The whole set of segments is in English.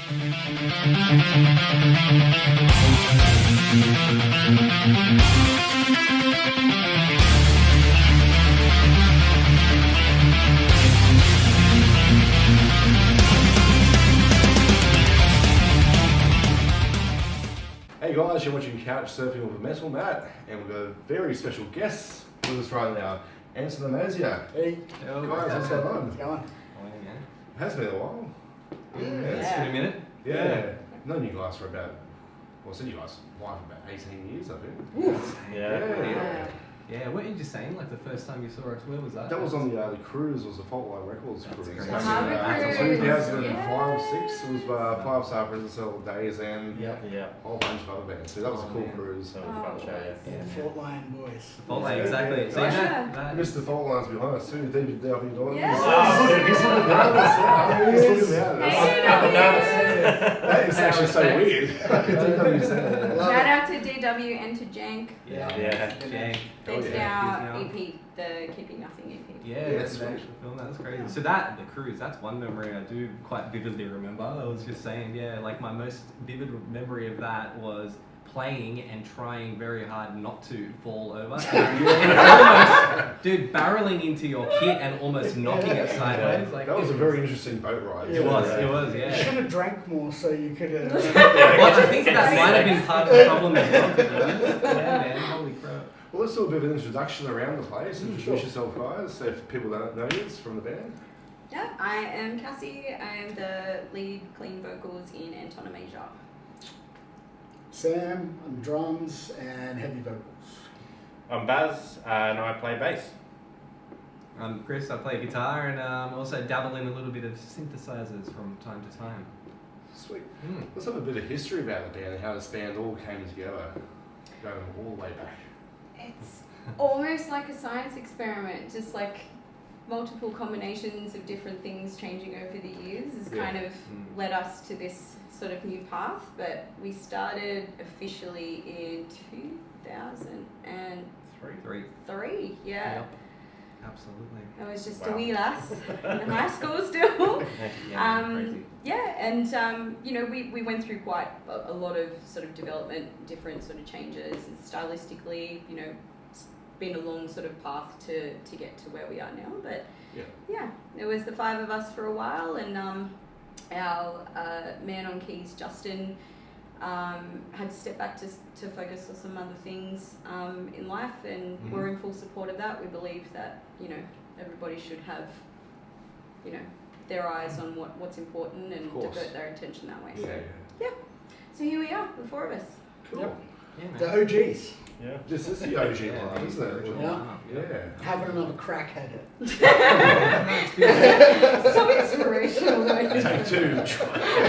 Hey guys, you're watching Couch Surfing with Metal Matt, and we've got a very special guest with us right now, Anton Amazia. Hey, Guys, what's going on? how's it going? It has been a while. It's been a minute. Yeah. Known you guys for about, well, I said you guys, why, for about 18 years, I think. Yeah. Yeah, what were you just saying? Like the first time you saw us, where was that? That was on the cruise, was the Fault Line Records cruise. crazy. Back Harbour in, Cruise. 2005, 6. It was 5-star Prison Cell Days and Yeah. a whole bunch of other bands. So that was a Oh, cool man. cruise. So fun show. Yeah, Fort Line boys. Fault Line, exactly. So Yeah. that Mr. Fault Line's behind us too, David Dolan. Yes. He's looking down us. He's looking down us. Hey, That is actually so weird. DW said that. Shout out to DW and to Jank. Yeah. Jank. They did yeah. our EP, the Keeping Nothing EP. Yeah, that's the actual film. That was crazy. So that the cruise, that's one memory I do quite vividly remember. I was just saying, yeah, like my most vivid memory of that was playing and trying very hard not to fall over. And almost, dude, barreling into your kit and almost knocking it sideways. Like That was a very interesting boat ride. It was, You yeah. should have drank more so you could have. Well, I think that might have been part of the problem as well, to be honest. Yeah, man, holy crap. Well, let's do a bit of an introduction around the place. Introduce yourself, guys, if people don't know you from the band. Yeah, I am Cassie. I am the lead clean vocals in Anton Amazia. Sam, on drums and heavy vocals. I'm Baz, and I play bass. I'm Chris, I play guitar and also dabble in a little bit of synthesizers from time to time. Sweet. Let's have a bit of history about the band and how this band all came together, going all the way back. It's almost like a science experiment, just like multiple combinations of different things changing over the years has kind of led us to this sort of new path. But we started officially in 2003. Three. Yeah. Yep. Absolutely. I was just Wow. a wee lass in high school still. Yeah, crazy. Yeah, and you know, we went through quite a lot of sort of development, different sort of changes, and stylistically, you know, it's been a long sort of path to get to where we are now. But yeah, it was the five of us for a while, and our man on keys, Justin, had to step back to focus on some other things in life, and we're in full support of that. We believe that, you know, everybody should have, you know, their eyes on what's important and divert their attention that way. Yeah. So here we are, the four of us. Cool. Yep. Yeah, man. The OGs. Yeah. This is the OG Yeah, line, isn't it? Yeah. Yeah. Having another crack at it. So inspirational. Take two.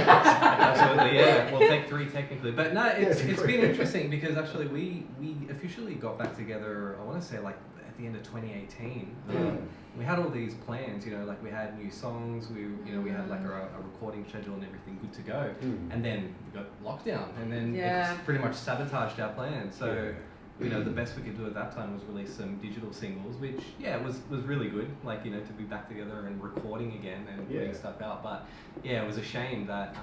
Absolutely, yeah. Well, take three technically, but no, it's Yeah, been interesting because actually we officially got back together. I want to say like at the end of 2018. We had all these plans, you know, like we had new songs. We had like a recording schedule and everything good to go. And then we got lockdown, and then it pretty much sabotaged our plans. So. You know, the best we could do at that time was release some digital singles, which, was really good, like, you know, to be back together and recording again and putting stuff out. But, yeah, it was a shame that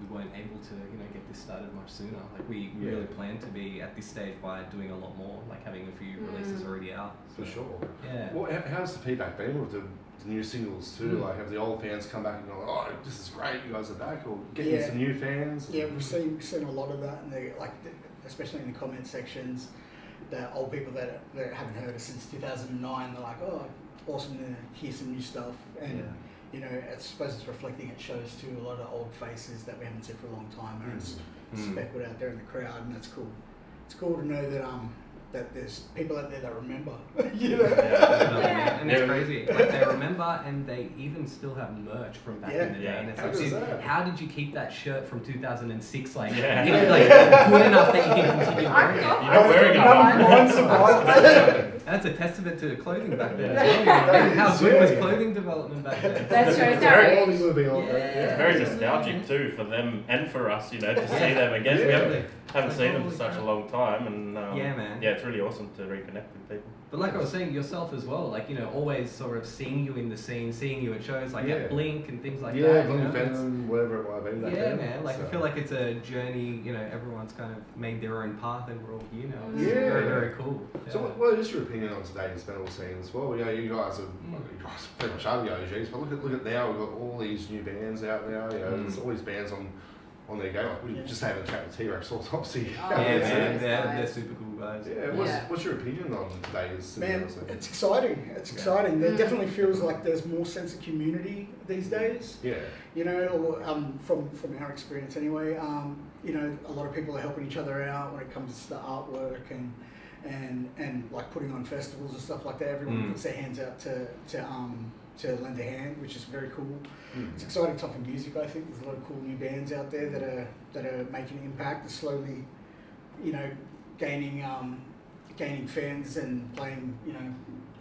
we weren't able to, you know, get this started much sooner. Like, we really planned to be at this stage by doing a lot more, like having a few releases already out. For sure. Yeah. Well, how's the feedback been with the new singles too? Like, have the old fans come back and go, "Oh, this is great, you guys are back," or getting some new fans? Yeah, we've seen a lot of that, and they especially in the comment sections. The old people that haven't heard us since 2009, they're like, "Oh, awesome to hear some new stuff." And you know, I suppose it's reflecting at shows too. A lot of old faces that we haven't seen for a long time are speckled out there in the crowd, and that's cool. It's cool to know that that there's people out there that remember. You know? And it's crazy. Like, they remember, and they even still have merch from back in the day. And it's How like, does dude, that? how did you keep that shirt from 2006 like, Yeah. you know, like good enough that you can continue wearing it? You're not wearing it. That's a testament to clothing back then as well. You know? How good was clothing development back then? That's true. Quality would be on Yeah. there. It's very nostalgic too for them and for us, you know, to see them again. We haven't seen them for such a long time, and Yeah, man. yeah, it's really awesome to reconnect with people. But like I was saying, yourself as well, like, you know, always sort of seeing you in the scene, seeing you at shows like at Blink and things like that. Yeah, you know? Blink Venom, whatever it might be. Yeah, man. Like, I So- feel like it's a journey. You know, everyone's kind of made their own path, and we're all here now. It's Yeah. very, very cool. So, Yeah. what is your opinion on today's metal scene as well? You know, you guys are pretty much are the OGs, but look at now. We've got all these new bands out now. You know, there's all these bands on their game. Like we just had a chat with T-Rex Autopsy. Oh, Yeah, yeah. man, they're Guys. super cool guys. Yeah, what's your opinion on today's Man, metal scene? it's exciting. It's Yeah. exciting. There Mm. definitely feels like there's more sense of community these days. Yeah, You know, from our experience anyway. You know, a lot of people are helping each other out when it comes to the artwork and like putting on festivals and stuff like that. Everyone puts their hands out to lend a hand, which is very cool. It's exciting time for music. I think there's a lot of cool new bands out there that are making an impact. They're slowly, you know, gaining fans and playing, you know,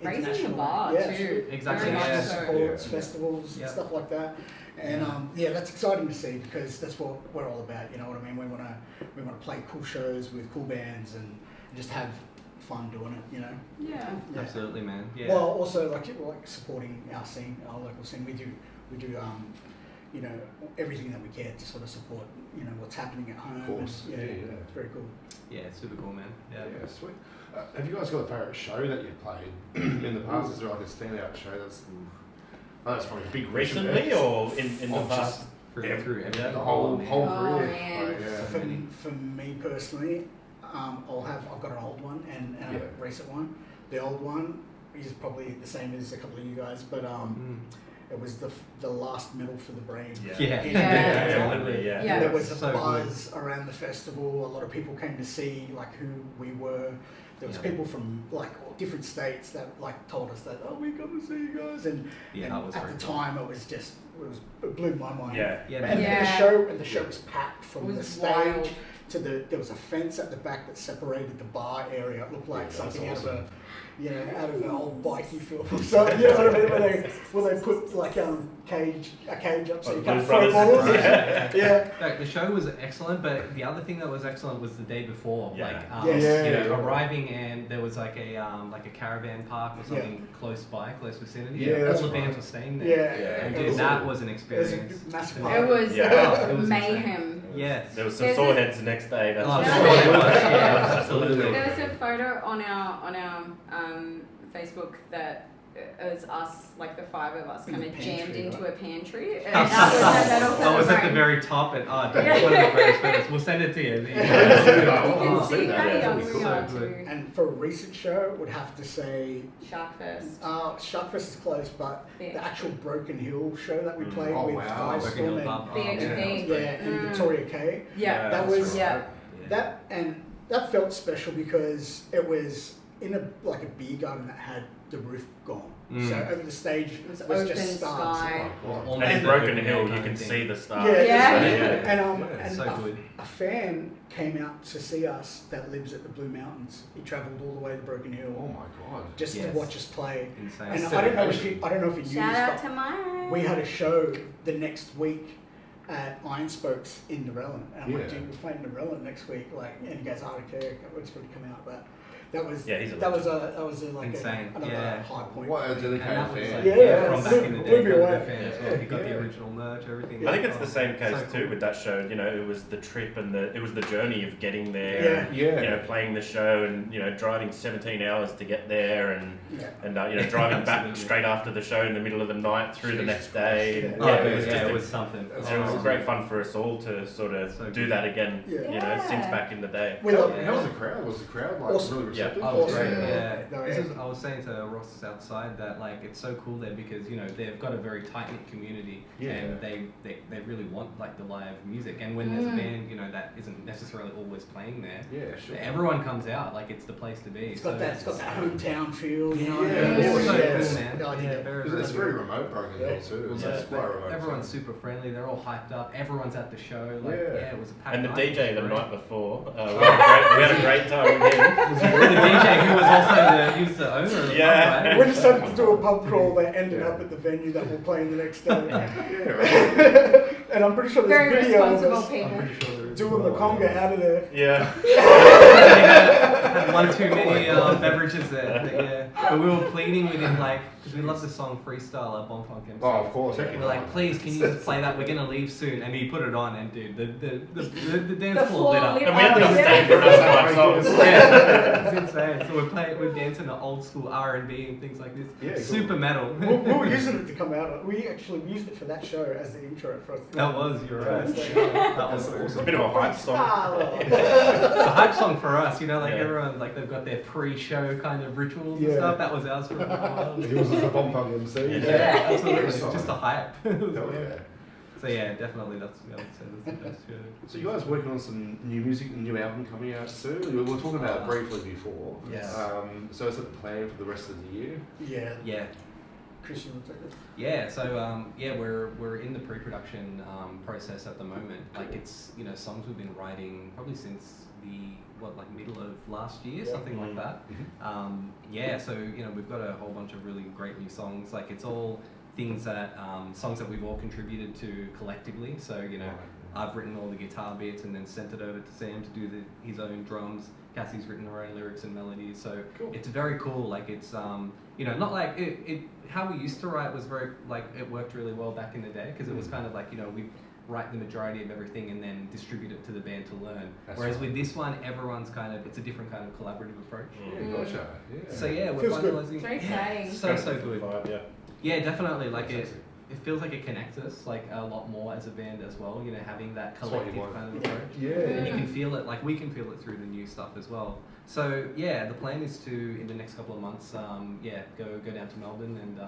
Raising the international. bar yeah, too. absolutely. Exactly, International yeah. supports, Yeah. festivals, Yeah. and stuff like that. And that's exciting to see because that's what we're all about. You know what I mean? We want to play cool shows with cool bands and just have fun doing it. You know. Yeah. Yeah. Absolutely, man. Yeah. Well, also like supporting our scene, our local scene. We do you know, everything that we can to sort of support, you know, what's happening at home. Of course. And, Yeah, yeah. It's very cool. yeah, it's super cool, man. Yeah. yeah, sweet. Have you guys got a favourite show that you've played in the past? Is there like a standout show that's? Oh, that's probably a big question. Recently or in the Oh, past? just Through Yeah. through everything. the whole man. whole Oh, career. man. Like, yeah. So many. For me personally, I've got an old one and Yeah. a recent one. The old one is probably the same as a couple of you guys, but it was the last Metal for the Brain. Yeah. Yeah. Yeah. Definitely, yeah. Yeah. There was a So good. buzz around the festival. A lot of people came to see like who we were. There was Yeah. people from like different states that like told us that, oh, we come to see you guys, and, Yeah, and that was at very the cool. time it blew my mind. Yeah. Yeah, And man. the show was packed from It the was stage wild. to there was a fence at the back that separated the bar area. It looked like Yeah, that's something awesome. out of an old bikey film or something. You know what I mean? Where they put like a cage up so you Like can't Blues throw Brothers. bottles. Yeah. Yeah. Like, the show was excellent, but the other thing that was excellent was the day before. Yeah. Like, Yes. you know, Yeah. arriving and there was like a caravan park or something close vicinity. Yeah, all that's the bands right. were staying there. Yeah. Yeah. And It dude, was that a- was an It was experience. a massive Yeah. party. It was Yeah. It was mayhem. Yes. There was some There's sore a- heads the next day. That's Oh, for Yeah. sure sure. it was. Yeah, absolutely. There was a photo on our Facebook that it was us, like the five of us, In kind the of pantry, jammed into right? a pantry. And that was our Metal for I was the at the Brain. very top, and dude, it's one of the greatest photos. We'll send it to you. You Oh, can see that, how yeah, young that'd be we cool. are So good. too. And for a recent show, would have to say Sharkfest. Sharkfest is close, but Yeah. the actual Broken Hill show that we played Oh, with wow. Broken Hill Firestorm Pub. and, Oh, BHP. yeah, and Mm. Victoria K. Yeah. That was Yeah. that felt special because it was in a beer garden that had the roof gone. Mm. So over the stage It was was open just stars. sky. Almost And in the Broken open Hill, air you kind can of thing. see the stars. Yeah, Yeah. and Yeah, and so good. a fan came out to see us that lives at the Blue Mountains. He travelled all the way to Broken Hill Oh my god. just Yes. to watch us play. Insane. And That's I don't know if dedication. you knew Shout out this, to but mine. we had a show the next week at Iron Spokes in Narellan. And I'm like, Yeah. dude, we're playing Narellan next week. Like, and he goes, I don't care. It's going to come out. But that was Yeah, he's a that was like Insane, another yeah. high point. What a for me. dedicated And that was fan. like, Yeah, from it back in the blew day, me kind of away. the fan as well. He got the Yeah. original merch, everything. I think it's the Oh, same case so too cool. with that show. You know, it was the trip and it was the journey of getting there. Yeah. And, Yeah. You know, playing the show and driving 17 hours to get there and Yeah. driving back Absolutely. straight after the show in the middle of the night through the Jesus next day. Christ. Oh, Yeah, dude, it was just it was something. That's it was Oh, great fun for us all to sort of So do good. that again. Yeah. You know, since Yeah. back in the day. We love How was the crowd? Was the crowd like Awesome. really receptive? Oh, it was Awesome. great. Yeah. Yeah. No, This yeah. is, I was saying to Ross outside that like it's so cool there because they've got a very tight knit community Yeah. and they really want like the live music, and when there's a band that isn't necessarily always playing there, Yeah, sure. everyone comes out, like it's the place to be. It's got that hometown feel, you know. Yeah, and it's it's so yeah, cool, it's- man. I dig Yeah, it. very, Because it's very very remote Broken Hill too. It's Yeah, quite remote. everyone's super friendly. They're all hyped up. Everyone's at the show. Like, Yeah. it was a packed And the night. DJ It the was great. night before, we had a great time with him. The DJ who was also he was the owner of the Yeah. pub, right? We decided to do a pub crawl that ended up at the venue that we're playing the next day. Yeah, right. And I'm pretty sure Very there's video of responsible us I'm people. pretty sure there is. doing the conga out of there. Yeah. Had one too many beverages there. But, yeah. But we were pleading with him like, because we love the song Freestyle at Bonfunk MC. Oh, of course. We're like, please, can you just play that? We're gonna leave soon. And he put it on, and dude, the dance floor lit up. And we had to stay for another 5 songs. Yeah, it's insane. So we're dancing to old school R&B and things like this. Yeah, cool. Super metal. we were using it to come out. We actually used it for that show as the intro for us. That was, you're right. Yeah. That was That's It's a bit of a hype song. It's a hype song for us, you know, like Yeah. everyone, like they've got their pre-show kind of rituals and Yeah. stuff. That was ours for a while. He was just a Bonfunk MC. Yeah, absolutely. It's Yeah. just a hype. Hell yeah. So yeah, definitely that's, I would say that's the best show. So you guys working on some new music, a new album coming out soon? We were talking about it briefly before. Yes. So is it the plan for the rest of the year? Yeah. Yeah. Christian will take it. Yeah, so yeah, we're in the pre-production process at the moment. Like it's, you know, songs we've been writing probably since middle of last year, Yeah. something like that. Mhm. Yeah, so you know we've got a whole bunch of really great new songs. Like it's all things that songs that we've all contributed to collectively. So you know, I've written all the guitar bits and then sent it over to Sam to do his own drums. Cassie's written her own lyrics and melodies. So Cool. it's very cool. Like it's you know, not like it how we used to write was very like it worked really well back in the day because it was kind of like, you know, we write the majority of everything and then distribute it to the band to learn. That's Whereas right. with this one, everyone's kind of, it's a different kind of collaborative approach. Yeah, gotcha. Yeah. So yeah, we're Feels good. finalizing. Very exciting. Yeah, so good. Vibe, yeah. Yeah, definitely. Like it Fantastic. feels like it connects us like a lot more as a band as well. You know, having that That's what you collective want. kind of approach. Yeah. And you can feel it, like we can feel it through the new stuff as well. So yeah, the plan is to in the next couple of months, go down to Melbourne and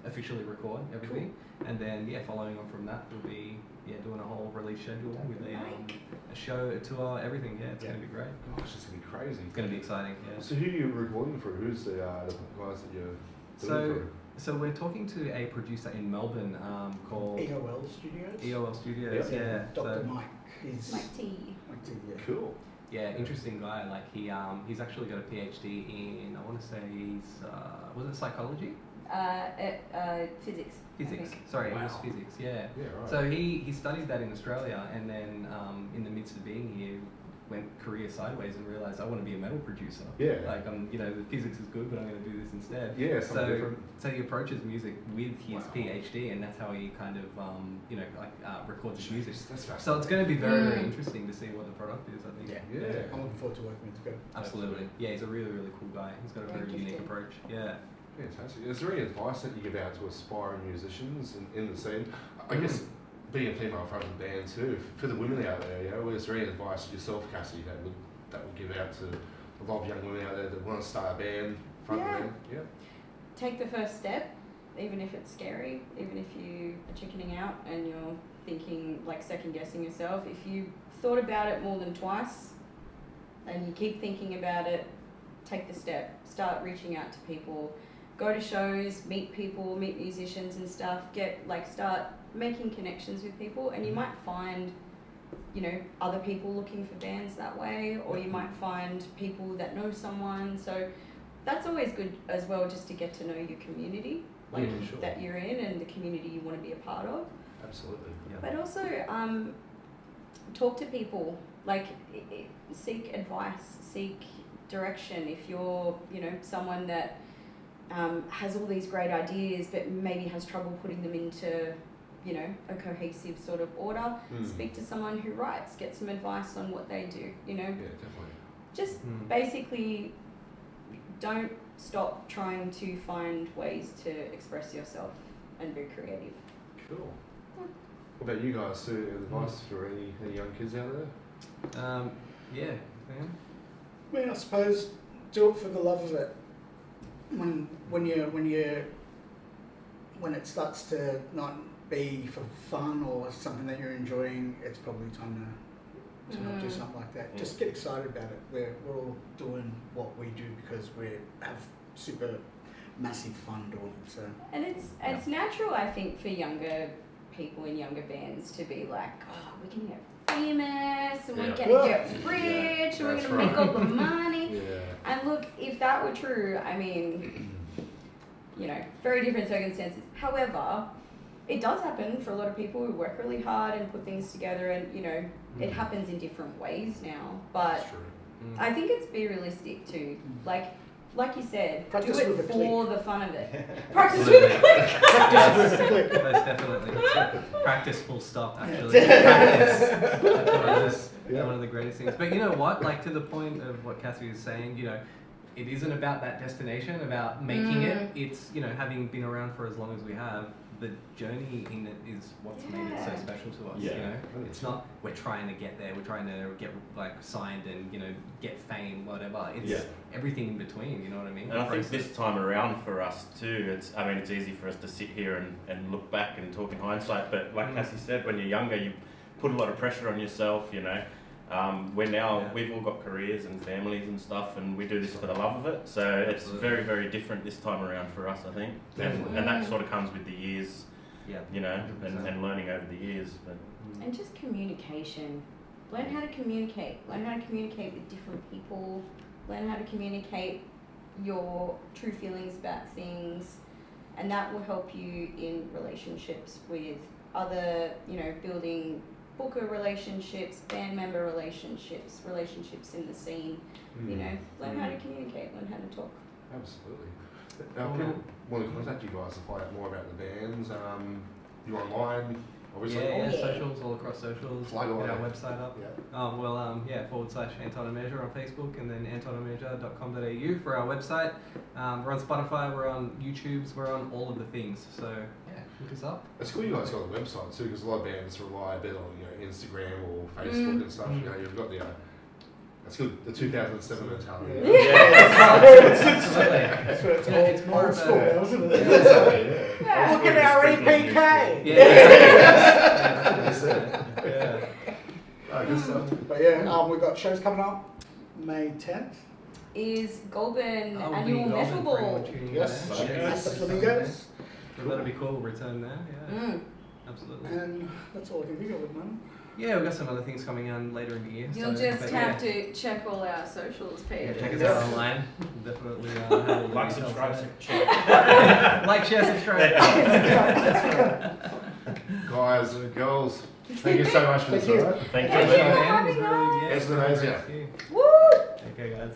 officially record everything, and then following on from that, we'll be doing a whole release schedule with a show, a tour, everything. Yeah, it's gonna be great. Gosh, it's gonna be crazy. It's gonna be exciting. Yeah. So who are you recording for? Who's the guys that you're doing through? So we're talking to a producer in Melbourne called EOL Studios. EOL Studios. Yep. Yeah. Dr. So, Mike. He's Mike T. Mike T. Yeah. Cool. yeah, interesting guy. Like he's actually got a PhD in, I want to say was it psychology? Physics. I Physics. think. Sorry, it was Wow. physics. Yeah. Yeah, right. So he studied that in Australia, and then in the midst of being here, went career sideways and realized I want to be a metal producer. Yeah. Like you know, the physics is good, but I'm going to do this instead. Yeah, something So different. so he approaches music with his Wow. PhD, and that's how he kind of records his music. That's fascinating. So it's going to be very, very Mm. interesting to see what the product is, I think. Yeah. I'm looking forward to working with him together. Absolutely. Yeah, he's a really, really cool guy. He's got a Very very unique gifted. approach. Yeah. Fantastic. Is there any advice that you give out to aspiring musicians in the scene? I guess being a female fronted band too, for the women out there, you know, is there any advice yourself, Cassie, that would give out to a lot of young women out there that want to start a band, front Yeah. band? Yeah. Take the first step, even if it's scary, even if you are chickening out and you're thinking, like second guessing yourself. If you thought about it more than twice and you keep thinking about it, take the step. Start reaching out to people. Go to shows, meet people, meet musicians and stuff. Start making connections with people, and you might find, you know, other people looking for bands that way, or you might find people that know someone. So that's always good as well, just to get to know your community, like Yeah, sure. that you're in, and the community you want to be a part of. Absolutely. But also, talk to people. Like, seek advice, seek direction. If you're, you know, someone that has all these great ideas, but maybe has trouble putting them into, you know, a cohesive sort of order, speak to someone who writes. Get some advice on what they do. You know, Yeah, definitely. just basically don't stop trying to find ways to express yourself and be creative. Cool. What about you guys? Sue, advice for any young kids out there? Yeah. Sam? I mean, I suppose do it for the love of it. When it starts to not be for fun or something that you're enjoying, it's probably time to not do something like that. Just get excited about it. We're all doing what we do because we have super massive fun doing it. So And it's natural, I think, for younger people in younger bands to be like, oh, we're gonna get famous and we're Yeah. gonna get rich and we're that's gonna make right. all the money. Yeah. And look, if that were true, I mean, you know, very different circumstances. However, it does happen for a lot of people who work really hard and put things together, and you know, it happens in different ways now. But That's true. I think it's be realistic too. Like, like you said, Practice do with it a for the fun of it. Practice with a click. Practice with a click. Most definitely. Practice full stop, actually. Practice. That's one of the greatest things. But you know what? Like, to the point of what Cassie is saying, you know, it isn't about that destination, about making it. It's, you know, having been around for as long as we have, the journey in it is what's made it so special to us. Yeah. You know, it's not we're trying to get there, we're trying to get like signed and, you know, get fame, whatever. It's everything in between. You know what I mean? And I think this time around for us too, it's easy for us to sit here and look back and talk in hindsight. But like Cassie said, when you're younger, you put a lot of pressure on yourself. You know, we're now we've all got careers and families and stuff, and we do this for the love of it. So it's very, very different this time around for us, I think. And that sort of comes with the years. Yeah. You know, and learning over the years. But And just communication. Learn how to communicate. Learn how to communicate with different people. Learn how to communicate your true feelings about things. And that will help you in relationships with other, you know, building booker relationships, band member relationships, relationships in the scene. You know, learn how to communicate, learn how to talk. Absolutely. Now, people want to contact you guys to find out more about the bands. You're online, obviously. Yeah, Yeah. socials, all across socials. Plug Get away. our website up. Yeah. /Anton and Measure on Facebook, and then antonandmeasure.com.au for our website. We're on Spotify, we're on YouTube's, we're on all of the things. So yeah, look us up. It's cool you guys got the website too, because a lot of bands rely a bit on, you know, Instagram or Facebook and stuff. You know, you've got the that's good. The 2007 mentality. Absolutely. That's what it's Yeah, all it's more old of a- school now, isn't it? Yeah. Look at our EPK. Yeah. Good stuff. But yeah, we've got shows coming up May 10th. Is Goulburn Oh, Annual we Metal Goulburn for anyone Ball. tuning in Yes, there. at the Flamingos. So that'll be cool. Return there. Yeah. Mm. Absolutely. And that's all I can think of at the moment. Yeah, we've got some other things coming on later in the year. You'll so, just but have to check all our socials Yeah, pages. check us out online. Definitely. Have all the like, details subscribe, there. Like, share, subscribe. Guys and girls, thank you so much for this. Thank you. Alright? Thank Thank you. you. Yeah, having it's really- us. yeah, It's really amazing. great to see you. Woo! Okay, guys.